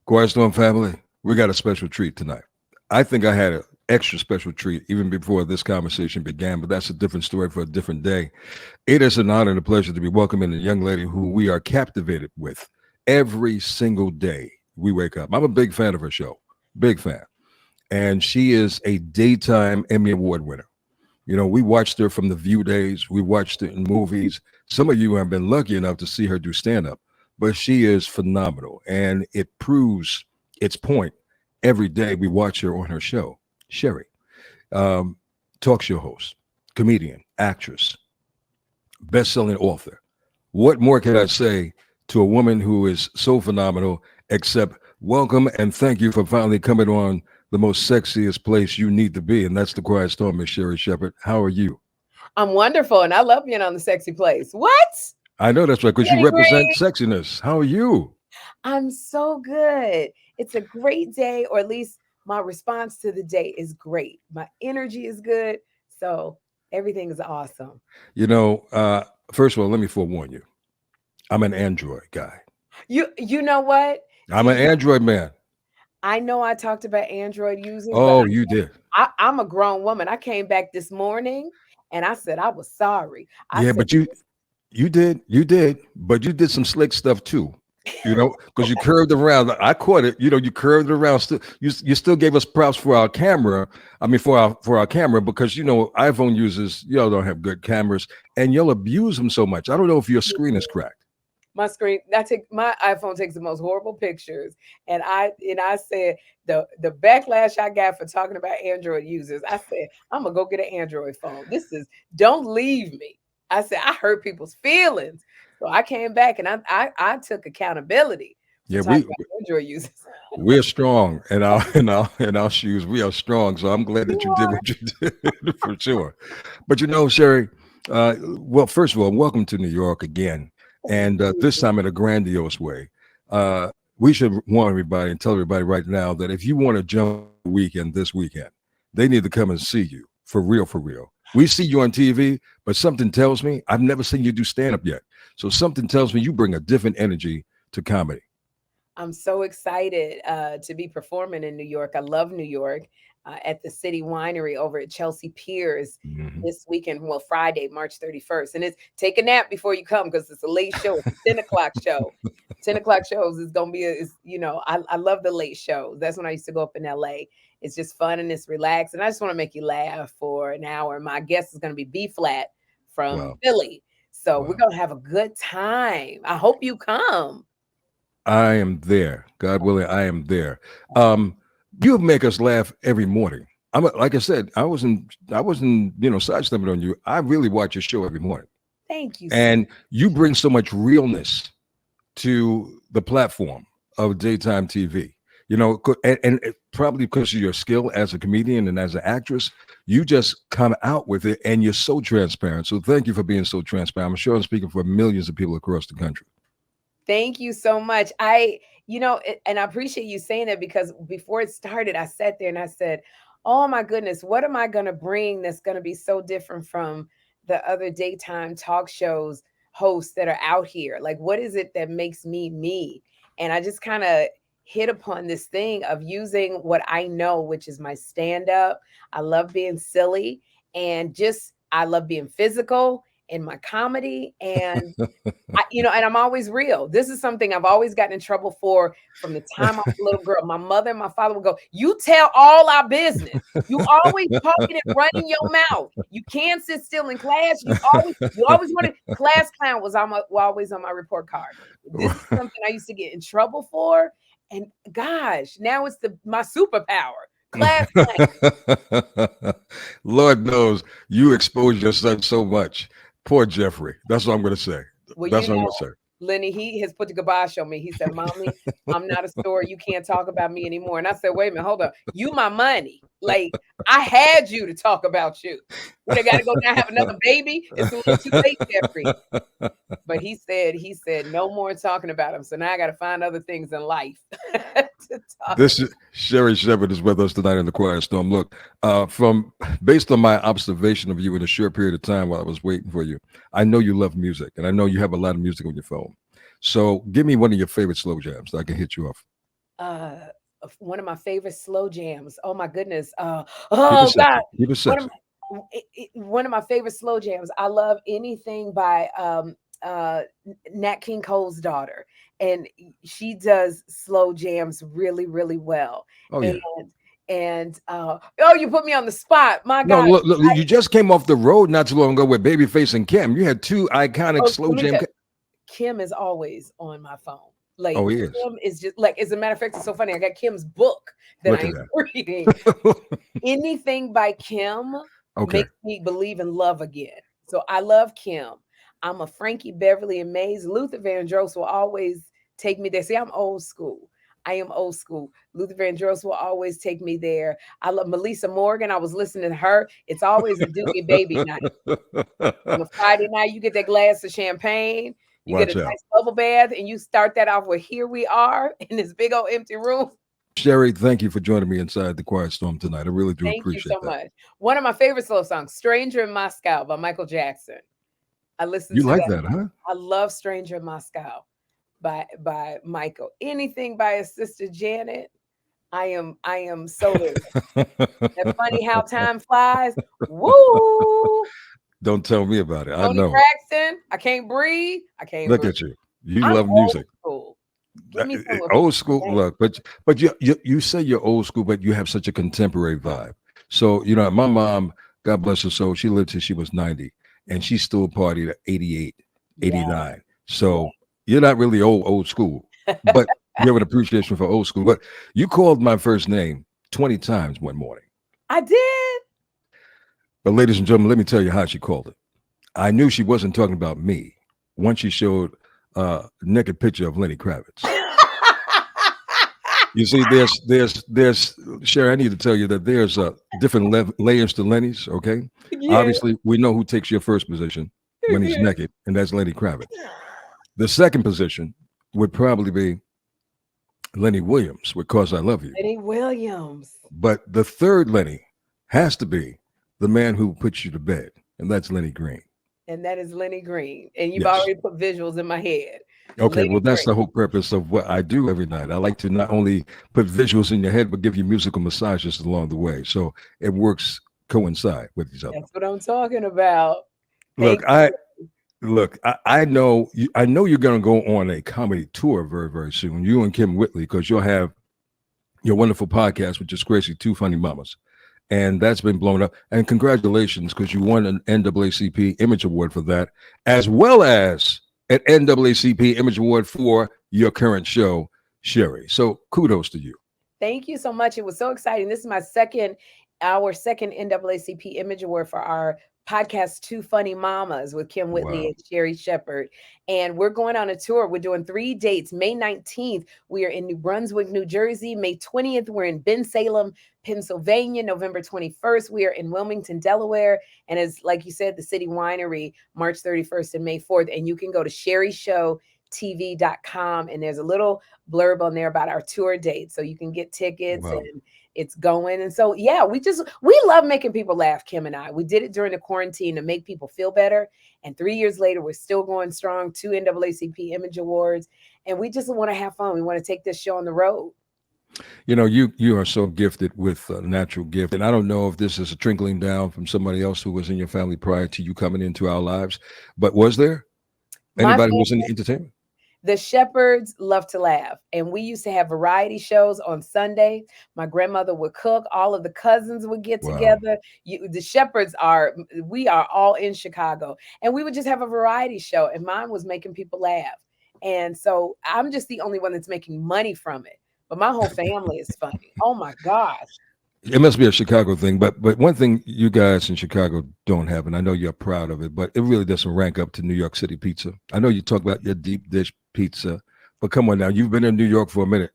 Quiet Storm family, we got a special treat tonight. I think I had an extra special treat even before this conversation began, but that's a different story for a different day. It is an honor and a pleasure to be welcoming a young lady who we are captivated with every single day we wake up. I'm a big fan of her show, big fan. And she is a daytime Emmy Award winner. You know, we watched her from the View days, we watched her in movies. Some of you have been lucky enough to see her do stand up, but she is phenomenal. And it proves its point every day we watch her on her show. Sherri, um, talk show host, comedian, actress, best-selling author. What more can I say to a woman who is so phenomenal except welcome and thank you for finally coming on the most sexiest place you need to be, and that's the Quiet Storm, Miss Sherri Shepherd. How are you? I'm wonderful, and I love being on the sexy place. What? I know that's right, because you Really represent great. sexiness. How are you? I'm so good. It's a great day, or at least my response to the day is great. My energy is good, so everything is awesome. You know, first of all, let me forewarn you. I'm an Android guy. You know what? I'm an See, Android man. I know I talked about Android users, but Oh, you did. I'm a grown woman. I came back this morning and I said I was sorry. I Yeah, said, but you did, but you did some slick stuff too. You know, because you curved around. I caught it. You know, you curved around. Still, you still gave us props for our camera. I mean, for our camera, because you know, iPhone users, y'all don't have good cameras, and y'all abuse them so much. I don't know if your screen is cracked. my screen I take my iPhone takes the most horrible pictures, and I said the backlash I got for talking about Android users. I said I'm gonna go get an Android phone. This is Don't leave me. I said I hurt people's feelings, so I came back and I took accountability for Yeah, talking about Android users. we're strong in our shoes. We are strong. So I'm glad that You you did are. what you did for sure. But you know, Sherri, well, first of all, welcome to New York again, and this time in a grandiose way. We should warn everybody and tell everybody right now that if you want to jump weekend this weekend, they need to come and see you for real, for real. We see you on TV, but something tells me I've never seen you do stand up yet. So something tells me you bring a different energy to comedy. I'm so excited to be performing in New York. I love New York at the City Winery over at Chelsea Piers Mhm. this weekend. Well, Friday, March 31st. And it's take a nap before you come because it's a late show. It's a 10 o'clock show. 10 o'clock shows is going to be, I love the late shows. That's when I used to go up in LA. It's just fun and it's relaxed. And I just want to make you laugh for an hour. My guest is going to be B Flat from Wow. Philly. So we're Wow. going to have a good time. I hope you come. I am there. God willing, I am there. Um, you make us laugh every morning. Like I said, I wasn't, sidestepping on you. I really watch your show every morning. Thank you so And you bring so much realness to the platform of daytime TV. You know, and probably because of your skill as a comedian and as an actress, you just come out with it and you're so transparent. So thank you for being so transparent. I'm sure I'm speaking for millions of people across the country. Thank you so much. And I appreciate you saying that because before it started, I sat there and I said, "Oh my goodness, what am I going to bring that's going to be so different from the other daytime talk shows hosts that are out here? Like, what is it that makes me me?" And I just kind of hit upon this thing of using what I know, which is my stand up. I love being silly and just I love being physical in my comedy and and I'm always real. This is something I've always gotten in trouble for from the time I was a little girl. My mother and my father would go, "You tell all our business. You always talking and running your mouth. You can't sit still in class. You always wanted class clown was always on my report card. This is something I used to get in trouble for, and gosh, now it's my superpower. Class clown. Lord knows you expose your son so much. Poor Jeffrey. That's what I'm going to say. Well, That's what I'm going to say. Lenny, he has put the kibosh on me. He said, "Mommy, I'm not a story. You can't talk about me anymore." And I said, "Wait a minute, hold up. You my money. Like I had you to talk about you. We got to go now have another baby. It's a little too late, Jeffrey." But he said no more talking about him. So now I got to find other things in life to talk. This is Sherri Shepherd is with us tonight in the Quiet Storm. Look, from based on my observation of you in a short period of time while I was waiting for you, I know you love music, and I know you have a lot of music on your phone. So, give me one of your favorite slow jams that I can hit you off. uh one of my favorite slow jams. Oh my goodness. Keep it Oh God. sexy. Keep it One of sexy. one of my favorite slow jams. I love anything by Nat King Cole's daughter. And she does slow jams really, really well. Oh And yeah. oh, you put me on the spot. My No, God. look, you just came off the road not too long ago with Babyface and Kim. You had two iconic Oh, slow let me jam. tell Kim is always on my phone. Like Oh, he is. Kim is just like, as a matter of fact, it's so funny. I got Kim's book that Look I at am that. reading. Anything by Kim Okay. makes me believe in love again. So I love Kim. I'm a Frankie Beverly and Mays. Luther Vandross will always take me there. See, I'm old school. I am old school. Luther Vandross will always take me there. I love Melissa Morgan. I was listening to her. It's always a Doogie Baby night. On a Friday night, you get that glass of champagne, you get a Watch out. nice bubble bath, and you start that off with "Here We Are" in this big old empty room. Sherry, thank you for joining me inside the Quiet Storm tonight. I really do Thank you appreciate so that. much. One of my favorite slow songs, "Stranger in Moscow" by Michael Jackson. I listen You to like that. that, huh? I love "Stranger in Moscow" by Michael. Anything by his sister Janet, I am so there. That funny how time flies. Woo! Don't tell me about it. I Tony know. Braxton, I can't breathe. I can't Look breathe. at you. You I'm love old music. school. Give me some of Old school. that. Look, but you say you're old school, but you have such a contemporary vibe. So my mom, God bless her soul, she lived till she was 90, and she still partied at 88, Yeah, 89. yeah. So you're not really old school, but you have an appreciation for old school. But you called my first name 20 times one morning. I did. But ladies and gentlemen, let me tell you how she called it. I knew she wasn't talking about me once she showed a naked picture of Lenny Kravitz. You see, there's Sherry. I need to tell you that there's different layers to Lenny's. Okay, Yeah. obviously we know who takes your first position when he's naked, and that's Lenny Kravitz. The second position would probably be Lenny Williams with "Cause I Love You," Eddie Williams. but the third Lenny has to be the man who puts you to bed, and that's Lenny Green. And that is Lenny Green. And you've Yes. already put visuals in my head. Okay, Lenny well, that's Green. the whole purpose of what I do every night. I like to not only put visuals in your head, but give you musical massages along the way. So it works coincide with each other. That's what I'm talking about. Look, Thank I I know I know you're going to go on a comedy tour very very soon. You and Kim Whitley, because you'll have your wonderful podcast, which is Crazy Two Funny Mamas, and that's been blown up. And congratulations, because you won an NAACP Image Award for that, as well as an NAACP Image Award for your current show, Sherry. So kudos to you. Thank you so much. It was so exciting. This is our second NAACP Image Award for our podcast, Two Funny Mamas with Kim Whitley Wow. and Sherri Shepherd. And we're going on a tour. We're doing 3 dates. May 19th, we are in New Brunswick, New Jersey. May 20th, we're in Bensalem, Pennsylvania. November 21st, we are in Wilmington, Delaware. And as like you said, the City Winery, March 31st and May 4th. And you can go to sherryshowtv.com, and there's a little blurb on there about our tour date, so you can get tickets, Wow. and it's going. And so yeah, we love making people laugh. Kim and I, we did it during the quarantine to make people feel better, and 3 years later we're still going strong. 2 NAACP Image Awards, and we just want to have fun. We want to take this show on the road. You are so gifted with a natural gift, and I don't know if this is a trickling down from somebody else who was in your family prior to you coming into our lives, but was there My anybody who was in entertainment? The Shepherds love to laugh. And we used to have variety shows on Sunday. My grandmother would cook. All of the cousins would get Wow. together. The Shepherds we are all in Chicago. And we would just have a variety show. And mine was making people laugh. And so I'm just the only one that's making money from it. But my whole family is funny. Oh my gosh. It must be a Chicago thing, but one thing you guys in Chicago don't have, and I know you're proud of it, but it really doesn't rank up to New York City pizza. I know you talk about your deep dish pizza, but come on now, you've been in New York for a minute.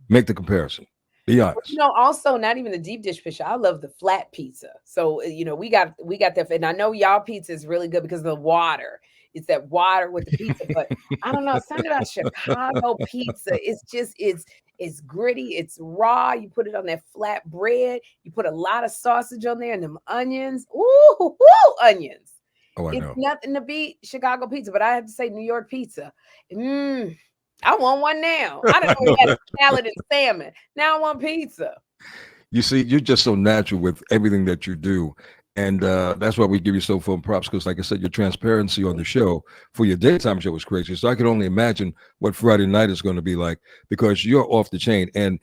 Make the comparison. Be honest. Also not even the deep dish pizza. I love the flat pizza. So we got that, and I know y'all pizza is really good because of the water. It's that water with the pizza, but I don't know something about Chicago pizza. It's gritty. It's raw. You put it on that flat bread. You put a lot of sausage on there and them onions. Ooh, onions. Oh, I It's know. nothing to beat Chicago pizza, but I have to say New York pizza. Mm, I want one now. I didn't know he had salad and salmon. Now I want pizza. You see, you're just so natural with everything that you do. And that's why we give you so full props because, like I said, your transparency on the show for your daytime show was crazy. So I can only imagine what Friday night is going to be like because you're off the chain. And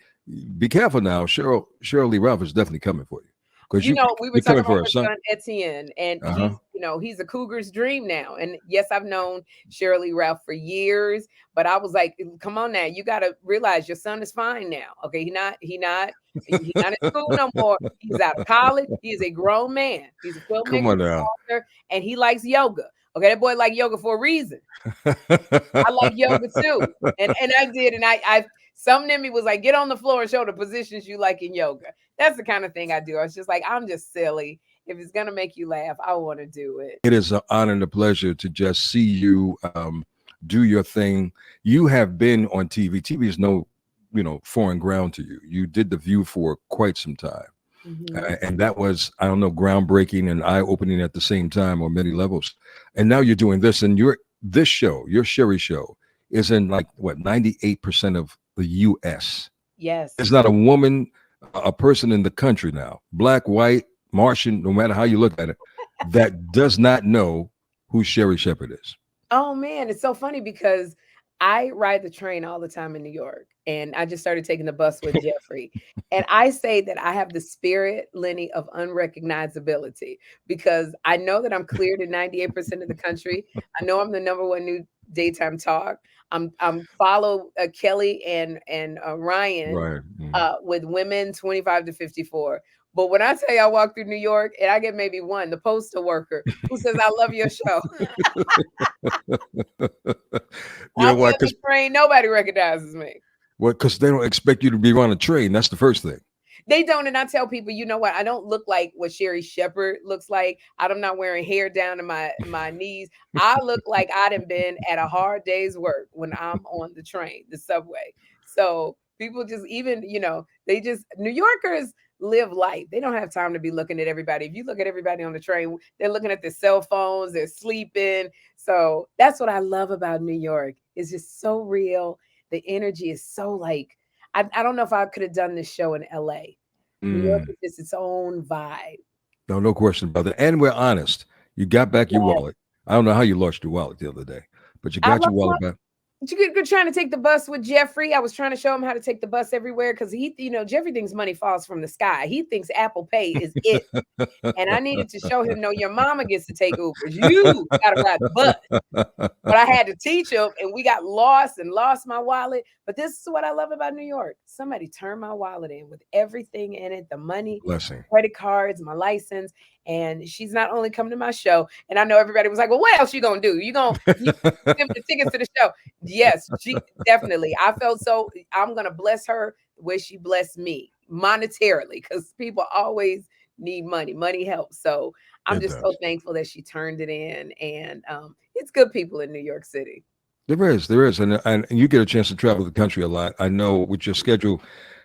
be careful now. Cheryl Lee Ralph is definitely coming for you because We were you're talking coming about for her her son. son Etienne, and Uh he's a Cougar's dream now. And yes, I've known Shirley Ralph for years, but I was like, come on now, you got to realize your son is fine now. Okay, he's not in school no more. He's out of college. He is a grown man. He's a Come filmmaker, on now. author, and he likes yoga. Okay, that boy like yoga for a reason. I like yoga too. And I did, and I something in me was like, get on the floor and show the positions you like in yoga. That's the kind of thing I do. I was just like, I'm just silly. If it's gonna make you laugh, I want to do it. It is an honor and a pleasure to just see you do your thing. You have been on TV. TV is no, foreign ground to you. You did The View for quite some time. Mhm. And that was, I don't know, groundbreaking and eye opening at the same time on many levels. And now you're doing this, and this show, your Sherry show, is in like what 98% of the U.S. There's Yes. not a woman, a person in the country now, black, white, Martian, no matter how you look at it, that does not know who Sherri Shepherd is. Oh man, it's so funny because I ride the train all the time in New York, and I just started taking the bus with Jeffrey. And I say that I have the spirit, Lenny, of unrecognizability because I know that I'm cleared in 98% of the country. I know I'm the number one new daytime talk. I'm follow Kelly and Ryan Right. Mhm. with women 25 to 54. But when I tell you I walk through New York and I get maybe one, the postal worker who says, I love your show. You I know be why? on the train, nobody recognizes me. Because they don't expect you to be on a train. That's the first thing. They don't, and I tell people, you know what? I don't look like what Sherri Shepherd looks like. I'm not wearing hair down to my knees. I look like I done been at a hard day's work when I'm on the train, the subway. So people just even, they just New Yorkers live life. They don't have time to be looking at everybody. If you look at everybody on the train, they're looking at their cell phones, they're sleeping. So that's what I love about New York. It's just so real. The energy is so like I don't know if I could have done this show in LA. New York Mm. is just its own vibe. No, no question about that. And we're honest. You got back your Yes. wallet. I don't know how you lost your wallet the other day, but you I got love your wallet back. You're trying to take the bus with Jeffrey. I was trying to show him how to take the bus everywhere because Jeffrey thinks money falls from the sky. He thinks Apple Pay is it. And I needed to show him, no, your mama gets to take Ubers. You got to ride the bus. But I had to teach him, and we got lost my wallet. But this is what I love about New York. Somebody turned my wallet in with everything in it, the money, Blessing. credit cards, my license. And she's not only coming to my show, and I know everybody was like, well, what else you gonna do? You give the tickets to the show. Yes, she definitely. I felt so I'm gonna bless her the way she blessed me monetarily, because people always need money. Money helps. So I'm It just so does. thankful that she turned it in. And it's good people in New York City. There is, and you get a chance to travel the country a lot. I know with your schedule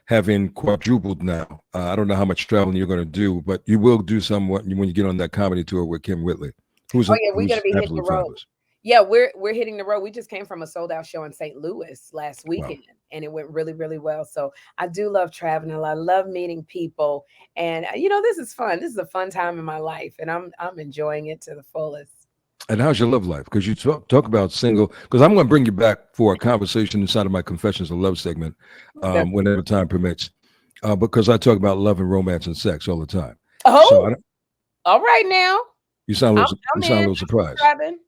having quadrupled now. I don't know how much traveling you're going to do, but you will do some when you get on that comedy tour with Kim Whitley, Oh yeah, we're gonna who's be hitting the absolutely road. fabulous. Yeah, we're hitting the road. We just came from a sold out show in St. Louis last Wow. weekend, and it went really, really well. So I do love traveling. I love meeting people, and this is fun. This is a fun time in my life, and I'm enjoying it to the fullest. And how's your love life? Because you talk about single. Because I'm going to bring you back for a conversation inside of my Confessions of Love segment, That's whenever time permits. Because I talk about love and romance and sex all the time. So oh, all right now. I'm you I'm sound a in. little I'm surprised. subscribing.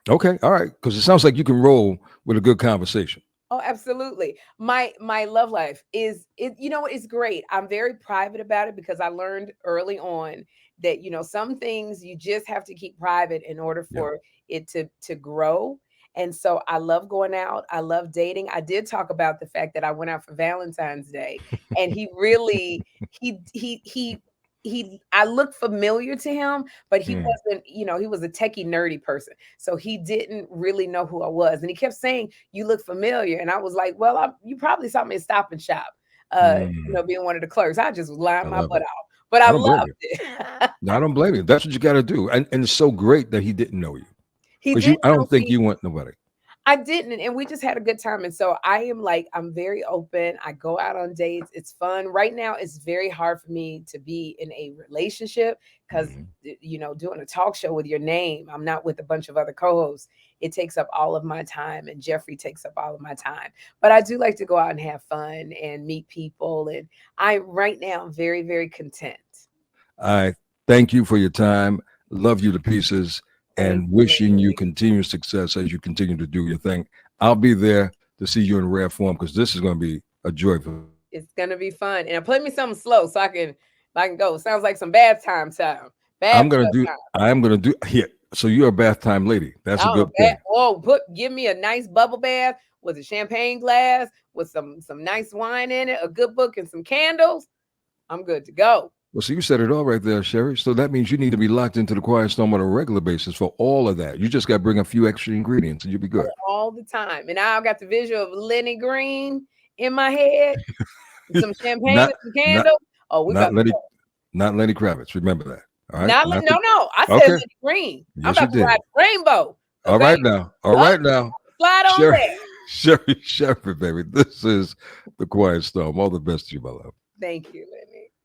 Okay, all right. Because it sounds like you can roll with a good conversation. Oh, absolutely. My love life is it. You know what? It's great. I'm very private about it because I learned early on that some things you just have to keep private in order Yeah. for it to grow. And so I love going out. I love dating. I did talk about the fact that I went out for Valentine's Day, and he really he I looked familiar to him, but he Mm, wasn't. He was a techie nerdy person, so he didn't really know who I was, and he kept saying, "You look familiar," and I was like, "Well, you probably saw me at Stop and Shop, mm, being one of the clerks. I just was I lying my love butt it. off, but I I don't blame loved you. it." No, I don't blame you. That's what you got to do. And it's so great that he didn't know you He because didn't I know don't think me. you want nobody. I didn't, and we just had a good time. And so I am like, I'm very open. I go out on dates. It's fun. Right now, it's very hard for me to be in a relationship because, Mhm. doing a talk show with your name, I'm not with a bunch of other co-hosts. It takes up all of my time, and Jeffrey takes up all of my time. But I do like to go out and have fun and meet people. And I, right now, I'm very, very content. I thank you for your time. Love you to pieces Thank and you, wishing you Larry. continued success as you continue to do your thing. I'll be there to see you in rare form because this is going to be a joy for me. It's gonna be fun. And play me something slow so I can go. Sounds like some bath time time. I'm Bathtub going to do, time. I'm going to do here. So you're a bath time lady. That's a Oh, good thing. give me a nice bubble bath with a champagne glass with some nice wine in it, a good book and some candles. I'm good to go. Well, so you said it all right there, Sherry. So that means you need to be locked into the Quiet Storm on a regular basis for all of that. You just got to bring a few extra ingredients and you'll be good. All the time. And now I've got the visual of Lenny Green in my head, some champagne not, and some not, candles. Oh, we about not to Lenny, go. not Lenny Kravitz. Remember that. All right. Not Not no, the, no. I said okay. Lenny Green. I'm Yes, you about to ride did. the rainbow. All Okay. right now. All Up, right now. slide on Sherry, there. Sherry Shepherd, baby. This is the Quiet Storm. All the best to you, my love. Thank you, Lenny.